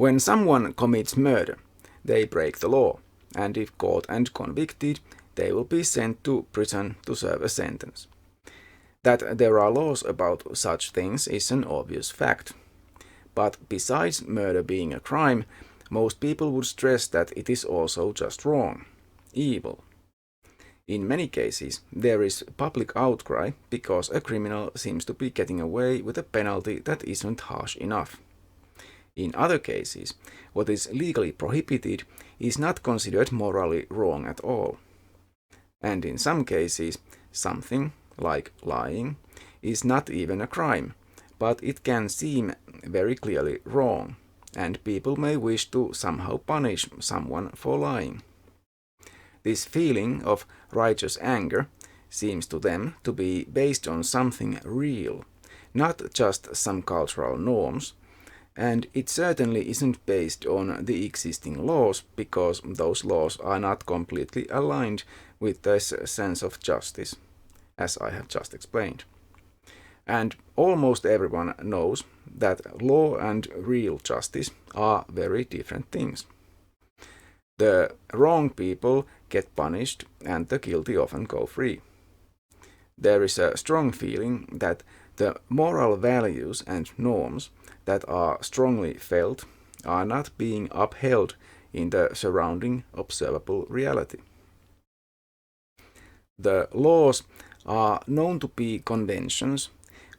When someone commits murder, they break the law, and if caught and convicted, they will be sent to prison to serve a sentence. That there are laws about such things is an obvious fact. But besides murder being a crime, most people would stress that it is also just wrong, evil. In many cases, there is public outcry because a criminal seems to be getting away with a penalty that isn't harsh enough. In other cases, what is legally prohibited is not considered morally wrong at all. And in some cases, something, like lying, is not even a crime, but it can seem very clearly wrong, and people may wish to somehow punish someone for lying. This feeling of righteous anger seems to them to be based on something real, not just some cultural norms, and it certainly isn't based on the existing laws because those laws are not completely aligned with this sense of justice, as I have just explained. And almost everyone knows that law and real justice are very different things. The wrong people get punished and the guilty often go free. There is a strong feeling that the moral values and norms that are strongly felt are not being upheld in the surrounding observable reality. The laws are known to be conventions,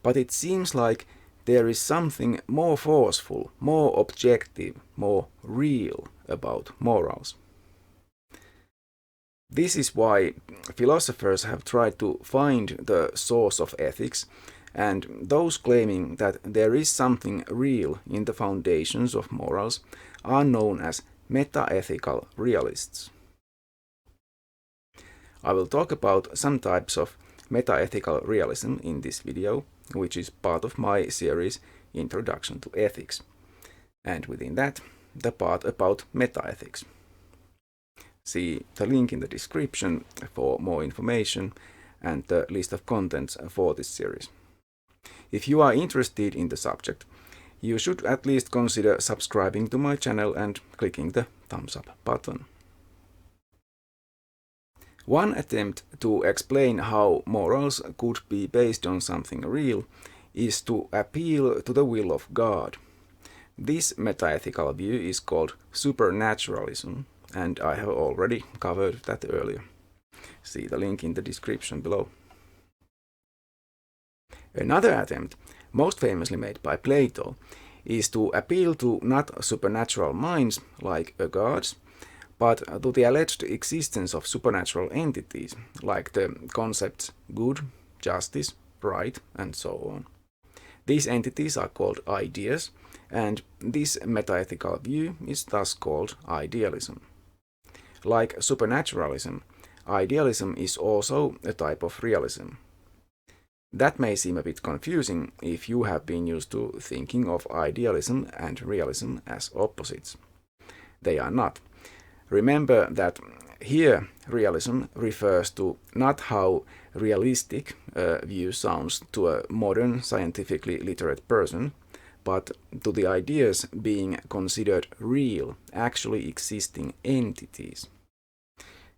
but it seems like there is something more forceful, more objective, more real about morals. This is why philosophers have tried to find the source of ethics, and those claiming that there is something real in the foundations of morals are known as meta-ethical realists. I will talk about some types of meta-ethical realism in this video, which is part of my series Introduction to Ethics, and within that, the part about meta-ethics. See the link in the description for more information and the list of contents for this series. If you are interested in the subject, you should at least consider subscribing to my channel and clicking the thumbs up button. One attempt to explain how morals could be based on something real is to appeal to the will of God. This metaethical view is called supernaturalism, and I have already covered that earlier. See the link in the description below. Another attempt, most famously made by Plato, is to appeal to not supernatural minds like a god's, but to the alleged existence of supernatural entities like the concepts good, justice, right, and so on. These entities are called ideas, and this metaethical view is thus called idealism. Like supernaturalism, idealism is also a type of realism. That may seem a bit confusing if you have been used to thinking of idealism and realism as opposites. They are not. Remember that here realism refers to not how realistic a view sounds to a modern scientifically literate person, but to the ideas being considered real, actually existing entities.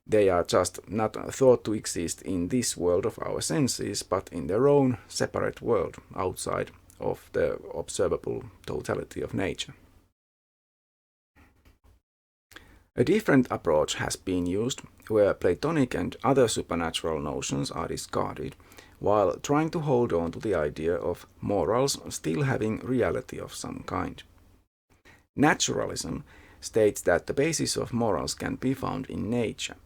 They are just not thought to exist in this world of our senses, but in their own separate world outside of the observable totality of nature. A different approach has been used where Platonic and other supernatural notions are discarded, while trying to hold on to the idea of morals still having reality of some kind. Naturalism states that the basis of morals can be found in nature.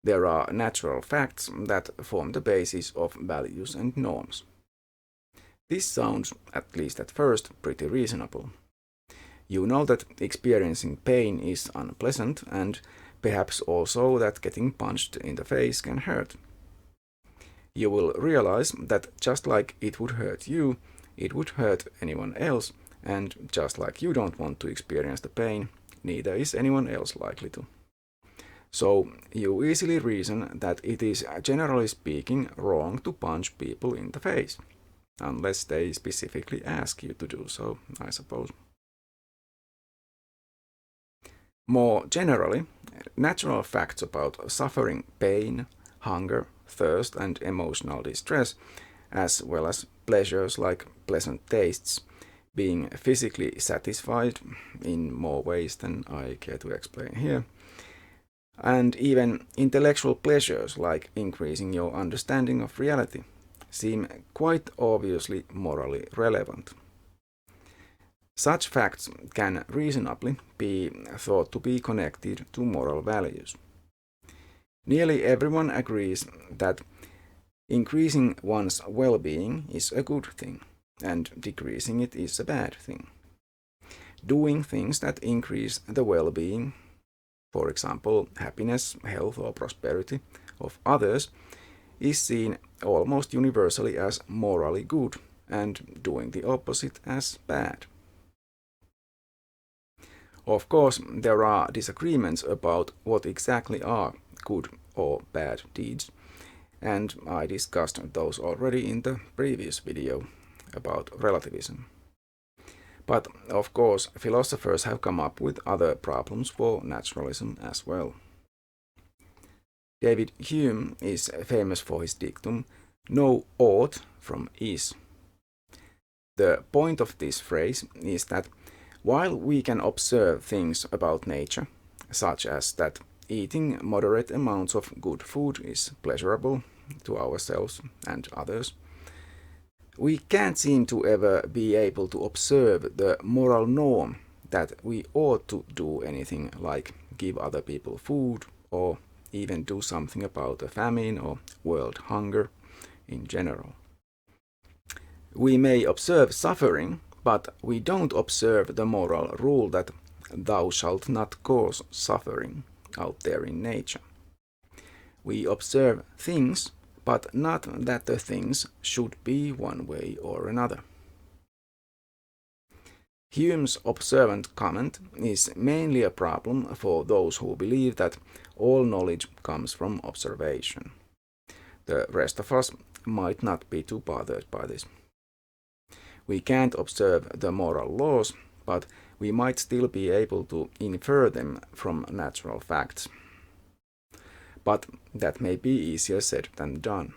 There are natural facts that form the basis of values and norms. This sounds, at least at first, pretty reasonable. You know that experiencing pain is unpleasant, and perhaps also that getting punched in the face can hurt. You will realize that just like it would hurt you, it would hurt anyone else, and just like you don't want to experience the pain, neither is anyone else likely to. So you easily reason that it is, generally speaking, wrong to punch people in the face, unless they specifically ask you to do so, I suppose. More generally, natural facts about suffering, pain, hunger, thirst, and emotional distress, as well as pleasures like pleasant tastes, being physically satisfied in more ways than I care to explain here, and even intellectual pleasures like increasing your understanding of reality, seem quite obviously morally relevant. Such facts can reasonably be thought to be connected to moral values. Nearly everyone agrees that increasing one's well-being is a good thing, and decreasing it is a bad thing. Doing things that increase the well-being, for example, happiness, health, or prosperity of others, is seen almost universally as morally good, and doing the opposite as bad. Of course, there are disagreements about what exactly are good or bad deeds, and I discussed those already in the previous video about relativism. But of course, philosophers have come up with other problems for naturalism as well. David Hume is famous for his dictum, "No ought from is." The point of this phrase is that while we can observe things about nature, such as that eating moderate amounts of good food is pleasurable to ourselves and others, we can't seem to ever be able to observe the moral norm that we ought to do anything like give other people food or even do something about a famine or world hunger in general. We may observe suffering, but we don't observe the moral rule that thou shalt not cause suffering out there in nature. We observe things, but not that the things should be one way or another. Hume's observant comment is mainly a problem for those who believe that all knowledge comes from observation. The rest of us might not be too bothered by this. We can't observe the moral laws, but we might still be able to infer them from natural facts. But that may be easier said than done.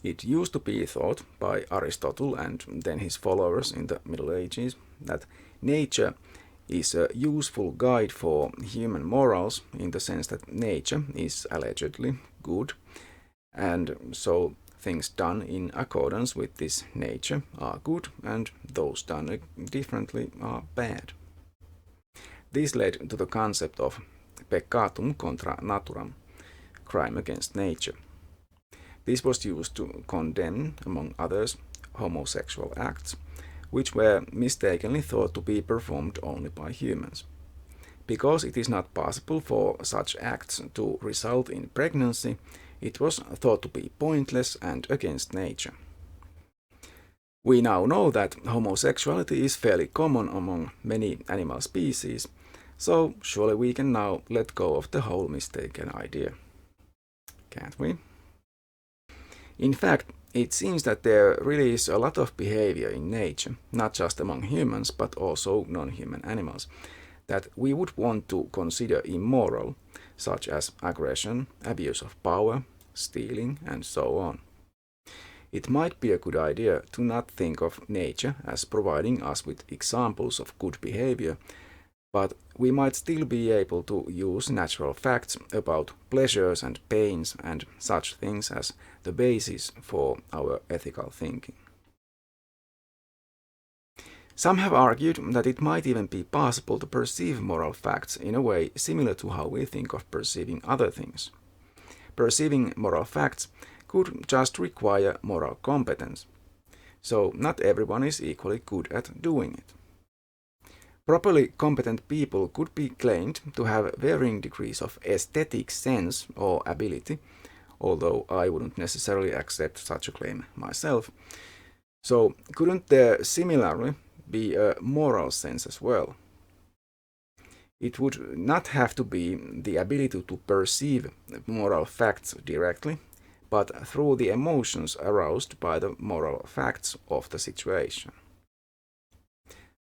It used to be thought by Aristotle and then his followers in the Middle Ages that nature is a useful guide for human morals in the sense that nature is allegedly good, and so things done in accordance with this nature are good and those done differently are bad. This led to the concept of peccatum contra naturam, crime against nature. This was used to condemn, among others, homosexual acts, which were mistakenly thought to be performed only by humans. Because it is not possible for such acts to result in pregnancy, it was thought to be pointless and against nature. We now know that homosexuality is fairly common among many animal species, so surely we can now let go of the whole mistaken idea. Can't we? In fact, it seems that there really is a lot of behavior in nature, not just among humans but also non-human animals, that we would want to consider immoral, such as aggression, abuse of power, stealing, and so on. It might be a good idea to not think of nature as providing us with examples of good behavior, but we might still be able to use natural facts about pleasures and pains and such things as the basis for our ethical thinking. Some have argued that it might even be possible to perceive moral facts in a way similar to how we think of perceiving other things. Perceiving moral facts could just require moral competence, so not everyone is equally good at doing it. Properly competent people could be claimed to have varying degrees of aesthetic sense or ability, although I wouldn't necessarily accept such a claim myself. So couldn't there similarly be a moral sense as well? It would not have to be the ability to perceive moral facts directly, but through the emotions aroused by the moral facts of the situation.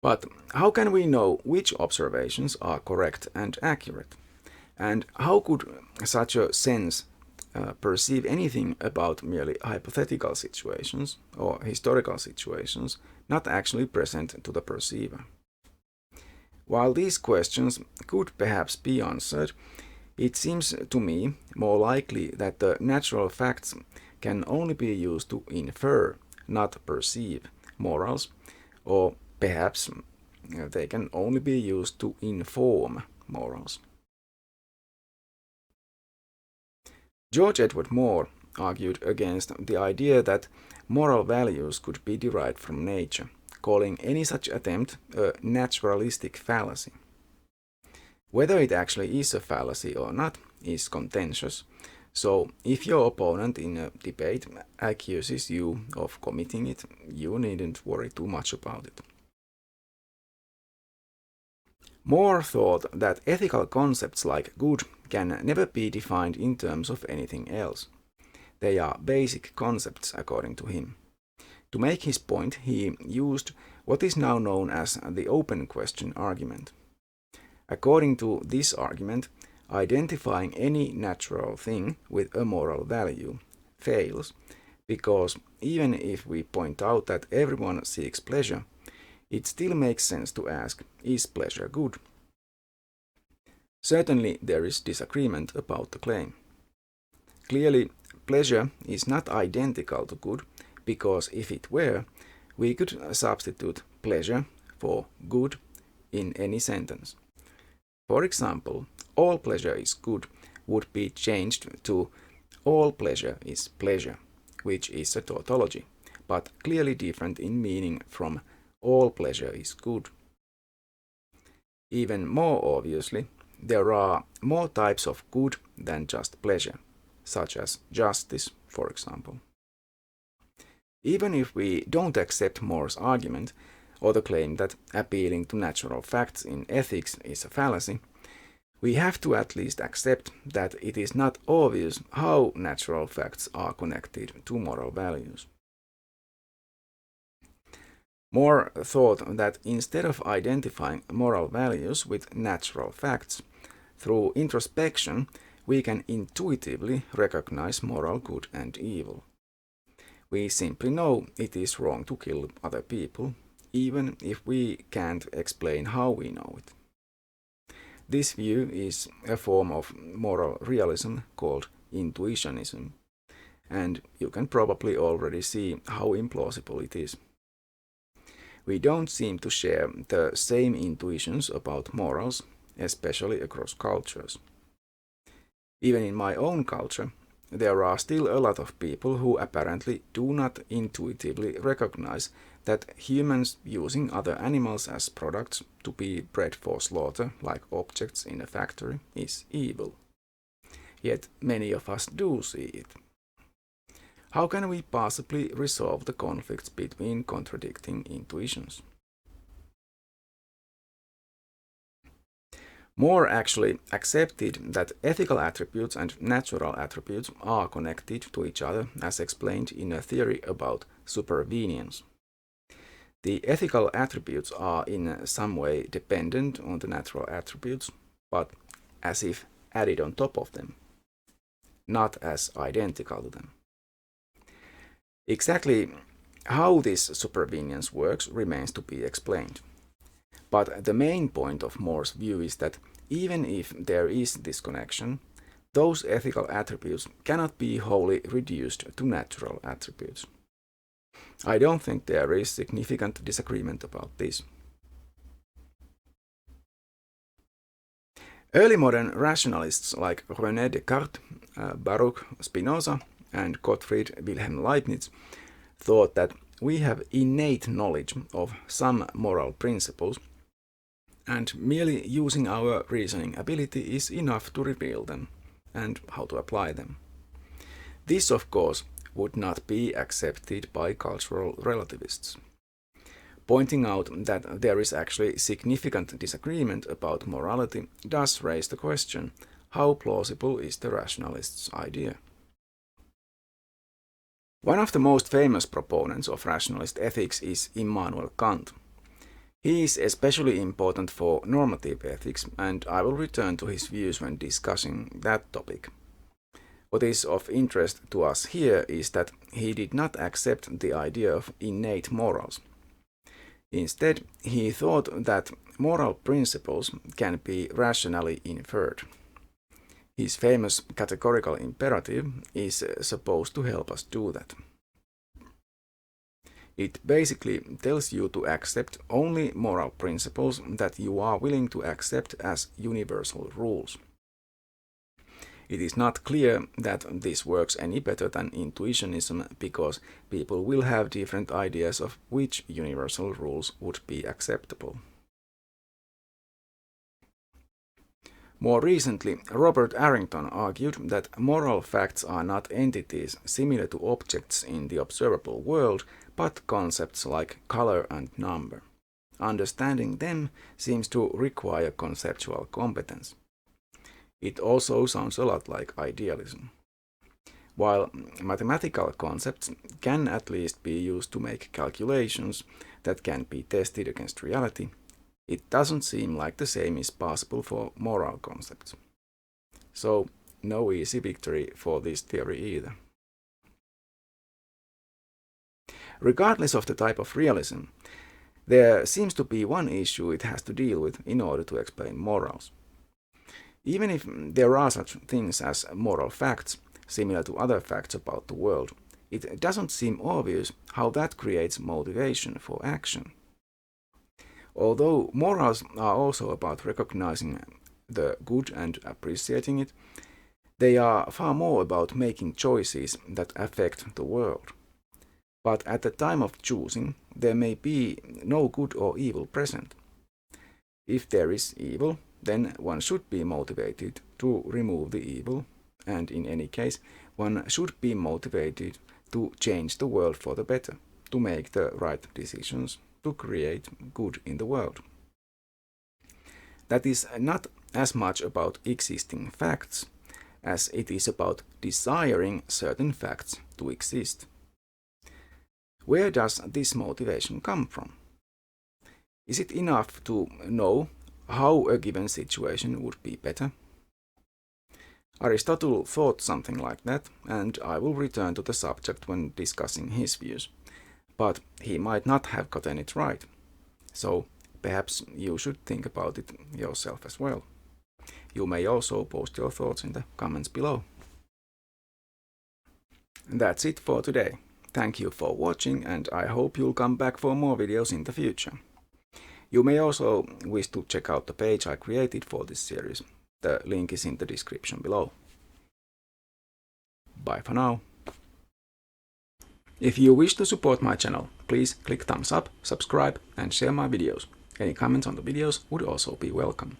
But how can we know which observations are correct and accurate? And how could such a sense perceive anything about merely hypothetical situations or historical situations not actually present to the perceiver? While these questions could perhaps be answered, it seems to me more likely that the natural facts can only be used to infer, not perceive, morals, or perhaps they can only be used to inform morals. George Edward Moore argued against the idea that moral values could be derived from nature, calling any such attempt a naturalistic fallacy. Whether it actually is a fallacy or not is contentious, so if your opponent in a debate accuses you of committing it, you needn't worry too much about it. Moore thought that ethical concepts like good can never be defined in terms of anything else. They are basic concepts according to him. To make his point, he used what is now known as the open question argument. According to this argument, identifying any natural thing with a moral value fails because even if we point out that everyone seeks pleasure, it still makes sense to ask, is pleasure good? Certainly there is disagreement about the claim. Clearly, pleasure is not identical to good because if it were, we could substitute pleasure for good in any sentence. For example, all pleasure is good would be changed to all pleasure is pleasure, which is a tautology, but clearly different in meaning from all pleasure is good. Even more obviously, there are more types of good than just pleasure, such as justice, for example. Even if we don't accept Moore's argument, or the claim that appealing to natural facts in ethics is a fallacy, we have to at least accept that it is not obvious how natural facts are connected to moral values. Moore thought that instead of identifying moral values with natural facts, through introspection we can intuitively recognize moral good and evil. We simply know it is wrong to kill other people, even if we can't explain how we know it. This view is a form of moral realism called intuitionism, and you can probably already see how implausible it is. We don't seem to share the same intuitions about morals, especially across cultures. Even in my own culture, there are still a lot of people who apparently do not intuitively recognize that humans using other animals as products to be bred for slaughter, like objects in a factory, is evil. Yet many of us do see it. How can we possibly resolve the conflicts between contradicting intuitions? Moore actually accepted that ethical attributes and natural attributes are connected to each other, as explained in a theory about supervenience. The ethical attributes are in some way dependent on the natural attributes, but as if added on top of them, not as identical to them. Exactly how this supervenience works remains to be explained. But the main point of Moore's view is that even if there is this connection, those ethical attributes cannot be wholly reduced to natural attributes. I don't think there is significant disagreement about this. Early modern rationalists like René Descartes, Baruch Spinoza, and Gottfried Wilhelm Leibniz thought that we have innate knowledge of some moral principles, and merely using our reasoning ability is enough to reveal them and how to apply them. This, of course, would not be accepted by cultural relativists. Pointing out that there is actually significant disagreement about morality does raise the question, how plausible is the rationalist's idea? One of the most famous proponents of rationalist ethics is Immanuel Kant. He is especially important for normative ethics, and I will return to his views when discussing that topic. What is of interest to us here is that he did not accept the idea of innate morals. Instead, he thought that moral principles can be rationally inferred. His famous categorical imperative is supposed to help us do that. It basically tells you to accept only moral principles that you are willing to accept as universal rules. It is not clear that this works any better than intuitionism because people will have different ideas of which universal rules would be acceptable. More recently, Robert Arrington argued that moral facts are not entities similar to objects in the observable world, but concepts like color and number. Understanding them seems to require conceptual competence. It also sounds a lot like idealism. While mathematical concepts can at least be used to make calculations that can be tested against reality, it doesn't seem like the same is possible for moral concepts. So, no easy victory for this theory either. Regardless of the type of realism, there seems to be one issue it has to deal with in order to explain morals. Even if there are such things as moral facts, similar to other facts about the world, it doesn't seem obvious how that creates motivation for action. Although morals are also about recognizing the good and appreciating it, they are far more about making choices that affect the world. But at the time of choosing, there may be no good or evil present. If there is evil, then one should be motivated to remove the evil, and in any case, one should be motivated to change the world for the better, to make the right decisions, to create good in the world. That is not as much about existing facts as it is about desiring certain facts to exist. Where does this motivation come from? Is it enough to know how a given situation would be better? Aristotle thought something like that, and I will return to the subject when discussing his views. But he might not have gotten it right. So perhaps you should think about it yourself as well. You may also post your thoughts in the comments below. That's it for today. Thank you for watching, and I hope you'll come back for more videos in the future. You may also wish to check out the page I created for this series. The link is in the description below. Bye for now. If you wish to support my channel, please click thumbs up, subscribe and share my videos. Any comments on the videos would also be welcome.